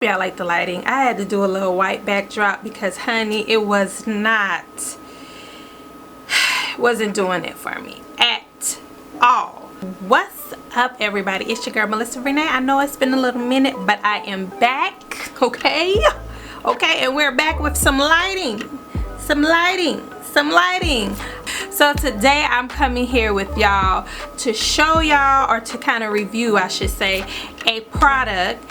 Yeah, I like the lighting. I had to do a little white backdrop because honey, it wasn't doing it for me at all. What's up, everybody? It's your girl Melissa Renee. I know it's been a little minute, but I am back. Okay, and we're back with some lighting. So today I'm coming here with y'all to show y'all, or to kind of review, I should say, a product.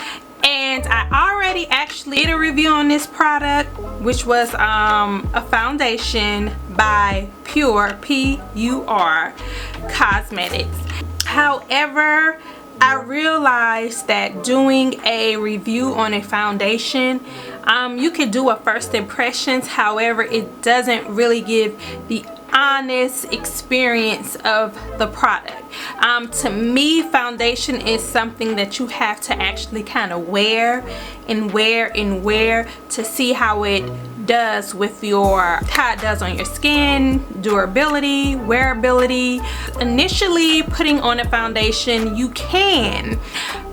And I already actually did a review on this product, which was a foundation by PUR, P-U-R Cosmetics. However, I realized that doing a review on a foundation, you could do a first impressions. However, it doesn't really give the honest experience of the product. To me, foundation is something that you have to actually kind of wear to see how it does with how it does on your skin, durability, wearability. Initially putting on a foundation, you can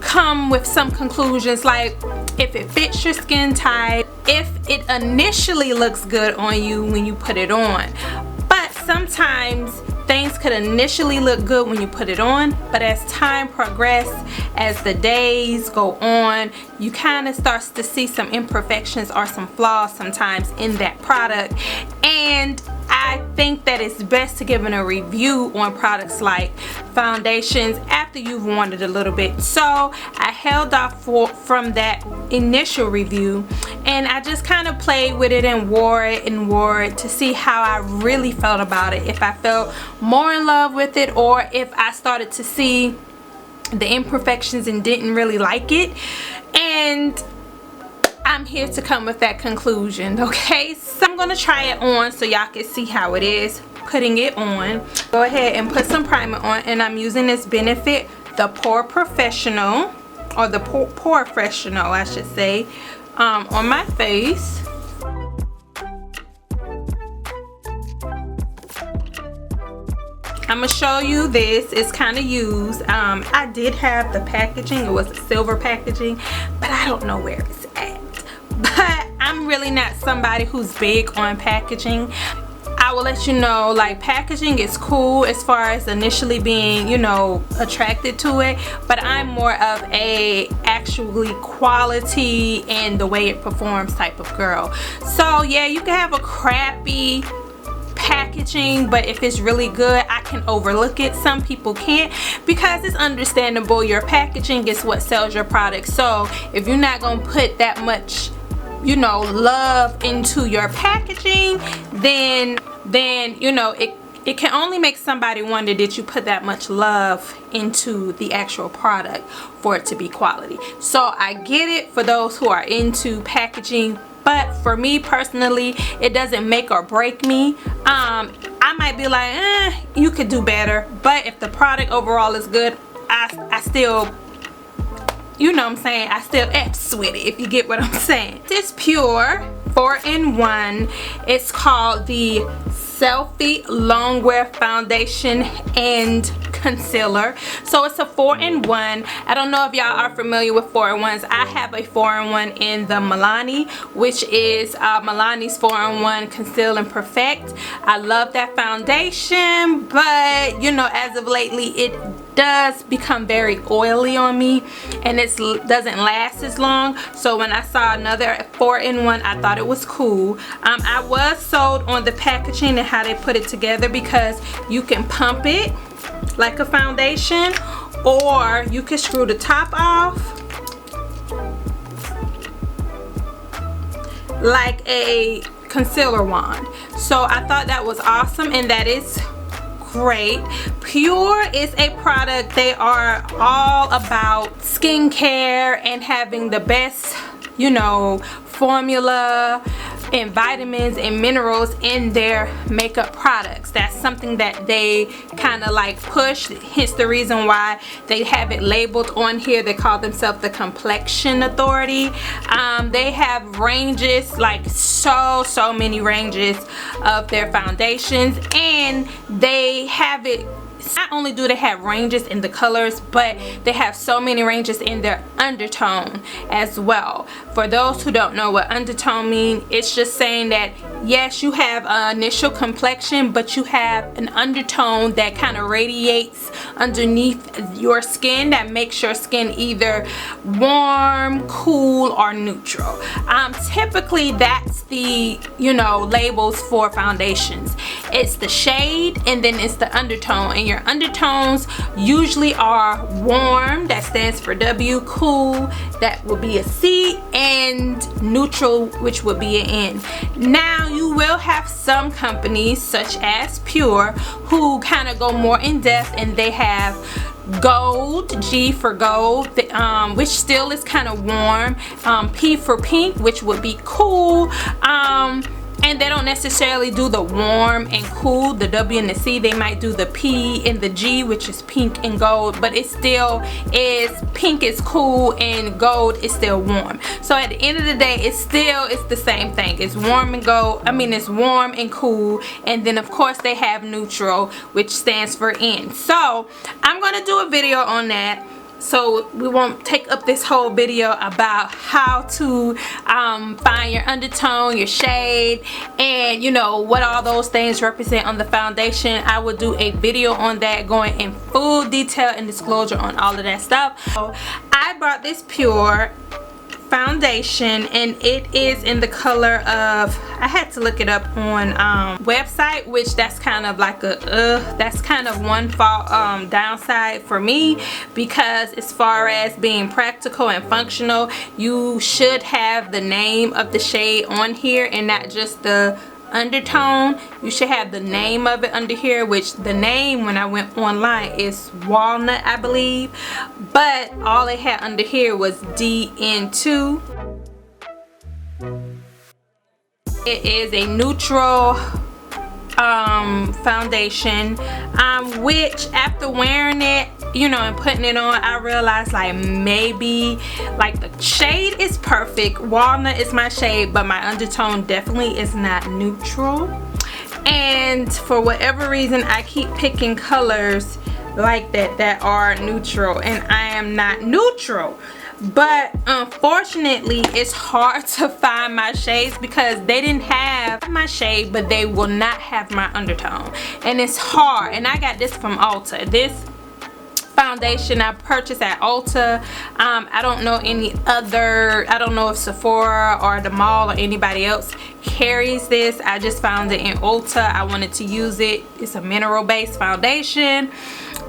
come with some conclusions, like if it fits your skin type, if it initially looks good on you when you put it on. But sometimes things could initially look good when you put it on, but as time progresses, as the days go on, you kind of start to see some imperfections or some flaws sometimes in that product. And I think that it's best to give a review on products like foundations after you've worn it a little bit. So I held off from that initial review, and I just kind of played with it and wore it to see how I really felt about it. If I felt more in love with it, or if I started to see the imperfections and didn't really like it. And I'm here to come with that conclusion. Okay, so I'm gonna try it on so y'all can see how it is putting it on. Go ahead and put some primer on, and I'm using this Benefit the PUR Professional, or the PUR Professional I should say, on my face. I'm gonna show you this. It's kind of used. I did have the packaging. It was a silver packaging, but I don't know where it's at. But I'm really not somebody who's big on packaging. I will let you know, like, packaging is cool as far as initially being, you know, attracted to it, but I'm more of a actually quality and the way it performs type of girl. So yeah, you can have a crappy packaging, but if it's really good, I can overlook it. Some people can't, because it's understandable. Your packaging is what sells your product. So if you're not gonna put that much, you know, love into your packaging, then you know, it can only make somebody wonder, did you put that much love into the actual product for it to be quality? So I get it for those who are into packaging, but for me personally, it doesn't make or break me. I might be like, you could do better, but if the product overall is good, I still, you know what I'm saying, I still F's with it, if you get what I'm saying. This PUR 4-in-1. It's called the Selfie Longwear Foundation and Concealer. So it's a 4-in-1. I don't know if y'all are familiar with 4-in-1s. I have a 4-in-1 in the Milani, which is Milani's 4-in-1 Conceal and Perfect. I love that foundation, but you know, as of lately, it does become very oily on me, and it doesn't last as long. So when I saw another 4-in-1, I thought it was cool. I was sold on the packaging and how they put it together, because you can pump it like a foundation, or you can screw the top off like a concealer wand. So I thought that was awesome, and that is great. PUR is a product, they are all about skincare and having the best, you know, formula and vitamins and minerals in their makeup products. That's something that they kind of like push, hence the reason why they have it labeled on here. They call themselves the Complexion Authority. They have ranges, like so many ranges of their foundations, and they have it Not only do they have ranges in the colors, but they have so many ranges in their undertone as well. For those who don't know what undertone means, it's just saying that yes, you have an initial complexion, but you have an undertone that kind of radiates underneath your skin that makes your skin either warm, cool, or neutral. Typically that's the, you know, labels for foundations. It's the shade and then it's the undertone, and your undertones usually are warm, that stands for W, cool, that will be a C, and neutral, which would be an N. Now you will have some companies such as PUR who kind of go more in depth, and they have gold, G for gold, which still is kind of warm, P for pink, which would be cool, and they don't necessarily do the warm and cool, the W and the C. They might do the P and the G, which is pink and gold, but it still is, pink is cool and gold is still warm. So at the end of the day, it's the same thing. It's warm and gold, it's warm and cool, and then of course they have neutral, which stands for N. So I'm gonna do a video on that, so we won't take up this whole video about how to find your undertone, your shade, and you know what all those things represent on the foundation. I will do a video on that, going in full detail and disclosure on all of that stuff. So I bought this PUR foundation, and it is in the color of, I had to look it up on website, which that's kind of like a that's kind of one downside for me, because as far as being practical and functional, you should have the name of the shade on here and not just the undertone. You should have the name of it under here, which the name when I went online is Walnut, I believe, but all it had under here was DN2. It is a neutral foundation, which after wearing it, you know, and putting it on, I realized like maybe like the shade is perfect. Walnut is my shade, but my undertone definitely is not neutral. And for whatever reason, I keep picking colors like that are neutral, and I am not neutral. But unfortunately, it's hard to find my shades because they didn't have my shade, but they will not have my undertone, and it's hard. And I got this from Ulta. This foundation I purchased at Ulta. I don't know any other, I don't know if Sephora or the mall or anybody else carries this. I just found it in Ulta. I wanted to use it. It's a mineral based foundation,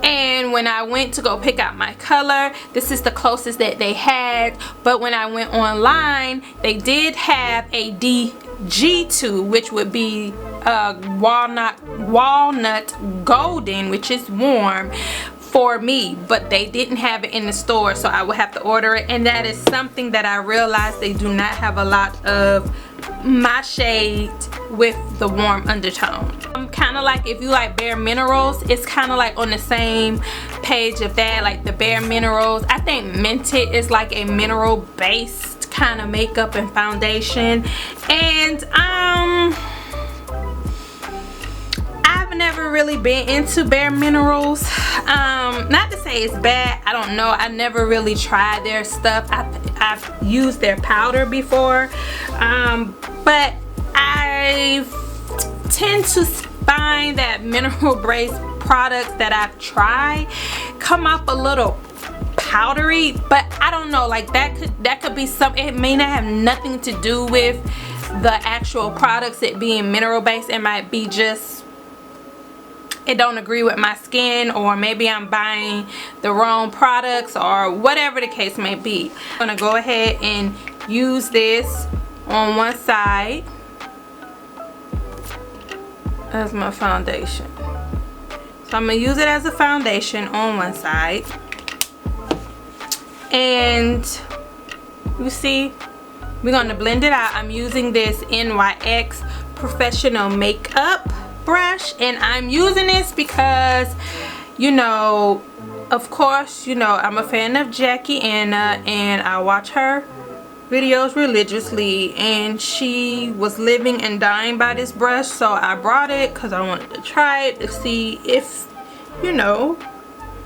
and when I went to go pick out my color, this is the closest that they had. But when I went online, they did have a DG2, which would be walnut golden, which is warm for me, but they didn't have it in the store, so I would have to order it. And that is something that I realized they do not have a lot of my shade with the warm undertone. Kind of like if you like Bare Minerals, it's kind of like on the same page of that, like the Bare Minerals. I think Mented is like a mineral based kind of makeup and foundation, and I've never really been into Bare Minerals. Not to say it's bad, I don't know, I never really tried their stuff. I've used their powder before, but I tend to find that mineral based products that I've tried come up a little powdery, but I don't know, like that could be something. It may not have nothing to do with the actual products, it being mineral based. It might be just it don't agree with my skin, or maybe I'm buying the wrong products, or whatever the case may be. I'm gonna go ahead and use this on one side as my foundation. So I'm gonna use it as a foundation on one side, and you see, we're gonna blend it out. I'm using this NYX professional makeup brush, and I'm using this because, you know, of course, you know, I'm a fan of Jackie Anna, and I watch her videos religiously, and she was living and dying by this brush, so I brought it because I wanted to try it to see if you know,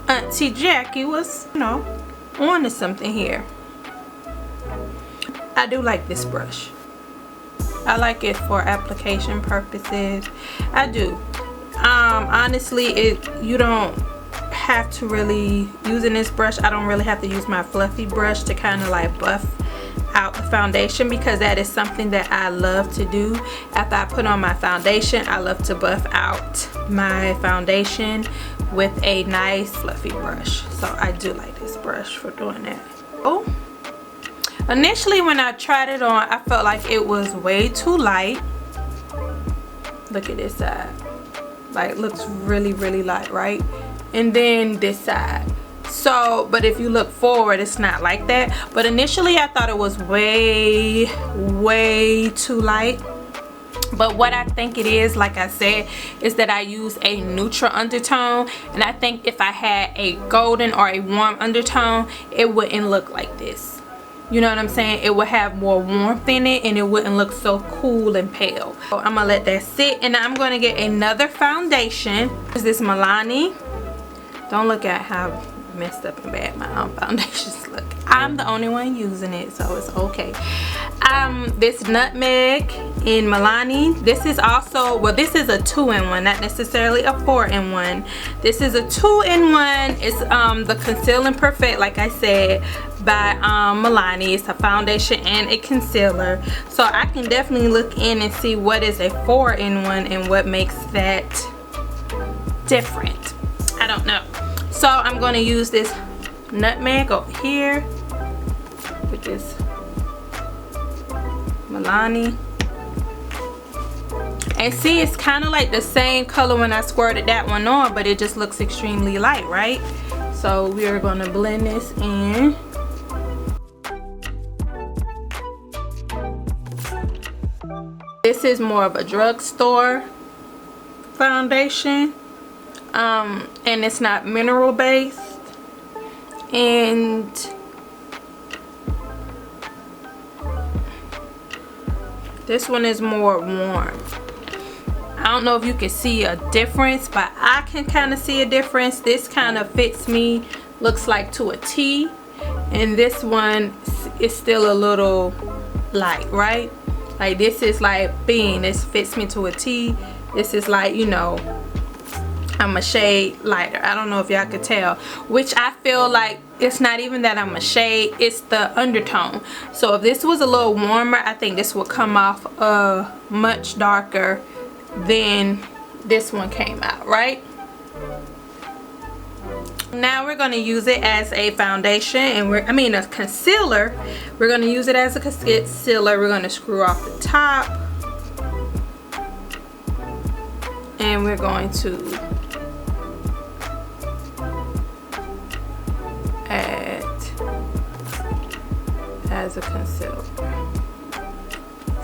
Auntie Jackie was, you know, on to something here. I do like this brush. I like it for application purposes. I do. Honestly, you don't have to really, using this brush, I don't really have to use my fluffy brush to kind of like buff out the foundation, because that is something that I love to do. After I put on my foundation, I love to buff out my foundation with a nice fluffy brush. So I do like this brush for doing that. Oh, initially when I tried it on, I felt like it was way too light. Look at this side, like looks really light, right? And then this side. So, but if you look forward, it's not like that. But initially I thought it was way too light. But what I think it is, like I said, is that I use a neutral undertone, and I think if I had a golden or a warm undertone, it wouldn't look like this. You know what I'm saying? It would have more warmth in it, and it wouldn't look so cool and pale. So I'm gonna let that sit, and I'm gonna get another foundation. Is this Milani? Don't look at how messed up and bad my foundations look. I'm the only one using it, so it's okay. This Nutmeg in Milani. This is also, well, this is a 2-in-1, not necessarily a 4-in-1. This is a 2-in-1. It's the Conceal and Perfect, like I said, by Milani. It's a foundation and a concealer. So I can definitely look in and see what is a 4-in-1 and what makes that different. I don't know. So I'm going to use this Nutmeg over here with this Milani. And see, it's kind of like the same color when I squirted that one on, but it just looks extremely light, right? So we are going to blend this in. This is more of a drugstore foundation. And it's not mineral based, and this one is more warm. I don't know if you can see a difference, but I can kind of see a difference. This kind of fits me, looks like to a T, and this one is still a little light, right? Like this is like being, this fits me to a T. This is like, you know, I'm a shade lighter. I don't know if y'all could tell, which I feel like it's not even that I'm a shade, it's the undertone. So if this was a little warmer, I think this would come off much darker than this one came out, right? Now we're going to use it as a foundation, and a concealer. We're going to use it as a concealer. We're going to screw off the top, and we're going to add as a concealer.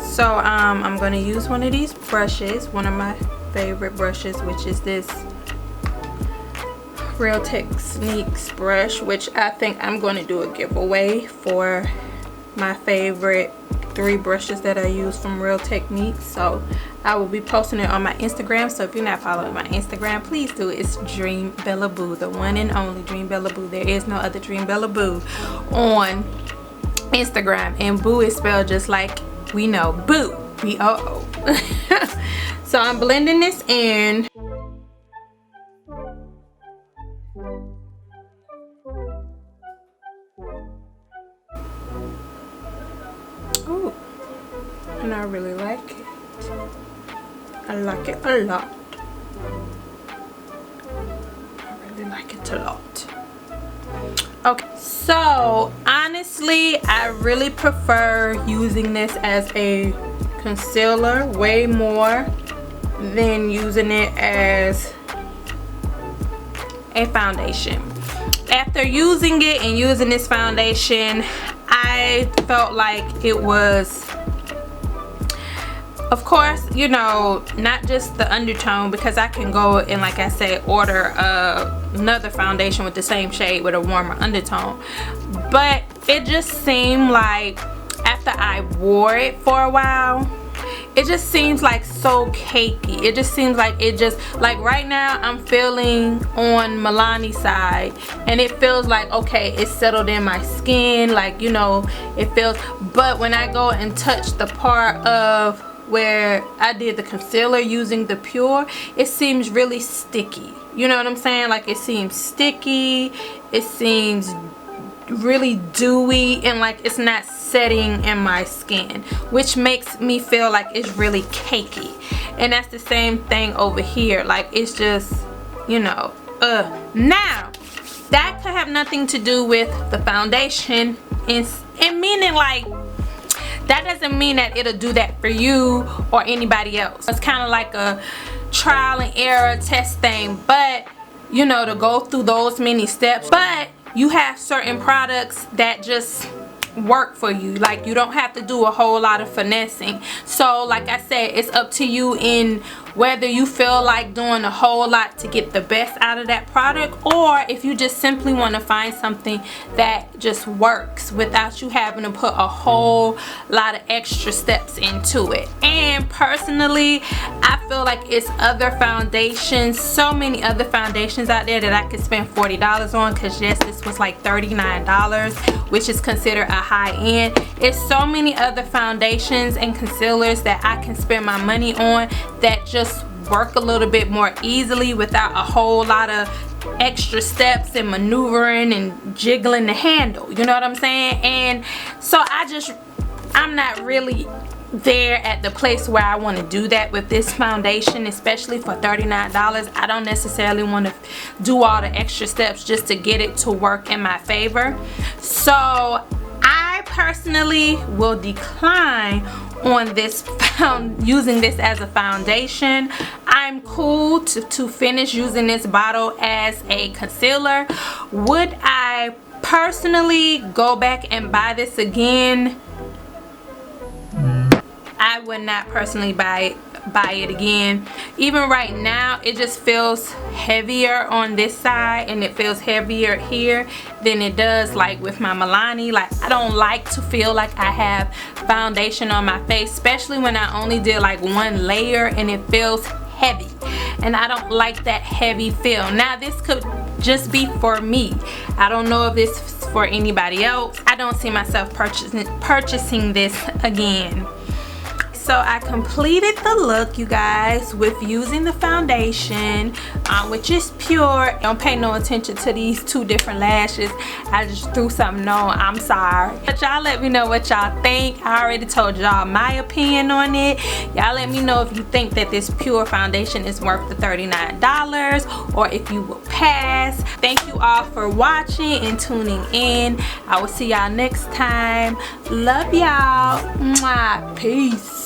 So I'm going to use one of these brushes, one of my favorite brushes, which is this Real Techniques brush, which I think I'm going to do a giveaway for my favorite 3 brushes that I use from Real Techniques. So I will be posting it on my Instagram. So if you're not following my Instagram, please do. It's Dream Bella Boo, the one and only Dream Bella Boo. There is no other Dream Bella Boo on Instagram, and Boo is spelled just like we know, Boo, B-O-O. So I'm blending this in. Ooh, and I really like it. I like it a lot. I really like it a lot. Okay, so honestly, I really prefer using this as a concealer way more than using it as a foundation. After using it and using this foundation, I felt like it was, of course, you know, not just the undertone, because I can go and, like I said, order another foundation with the same shade with a warmer undertone, but it just seemed like after I wore it for a while, it just seems like so cakey. It just seems like it just, like right now I'm feeling on Milani's side and it feels like, okay, it's settled in my skin, like, you know, it feels, but when I go and touch the part of where I did the concealer using the PUR, it seems really sticky. You know what I'm saying? Like it seems sticky, it seems really dewy, and like it's not setting in my skin, which makes me feel like it's really cakey. And that's the same thing over here, like it's just, you know, now that could have nothing to do with the foundation, and meaning like that doesn't mean that it'll do that for you or anybody else. It's kind of like a trial and error test thing, but you know, to go through those many steps. But you have certain products that just work for you, like you don't have to do a whole lot of finessing. So like I said, it's up to you in whether you feel like doing a whole lot to get the best out of that product, or if you just simply want to find something that just works without you having to put a whole lot of extra steps into it. And personally, I feel like it's other foundations, so many other foundations out there that I could spend $40 on, because yes, this was like $39, which is considered a high end. It's so many other foundations and concealers that I can spend my money on that just work a little bit more easily without a whole lot of extra steps and maneuvering and jiggling the handle, you know what I'm saying? And so I'm not really there at the place where I want to do that with this foundation, especially for $39. I don't necessarily want to do all the extra steps just to get it to work in my favor. So I personally will decline on this using this as a foundation. I'm cool to finish using this bottle as a concealer. Would I personally go back and buy this again? I would not personally buy it again. Even right now, it just feels heavier on this side and it feels heavier here than it does like with my Milani. Like I don't like to feel like I have foundation on my face, especially when I only did like one layer and it feels heavy, and I don't like that heavy feel. Now this could just be for me. I don't know if this is for anybody else. I don't see myself purchasing this again. So I completed the look, you guys, with using the foundation, which is PUR. Don't pay no attention to these two different lashes. I just threw something on. I'm sorry. But y'all let me know what y'all think. I already told y'all my opinion on it. Y'all let me know if you think that this PUR foundation is worth the $39 or if you will pass. Thank you all for watching and tuning in. I will see y'all next time. Love y'all. Mwah. Peace.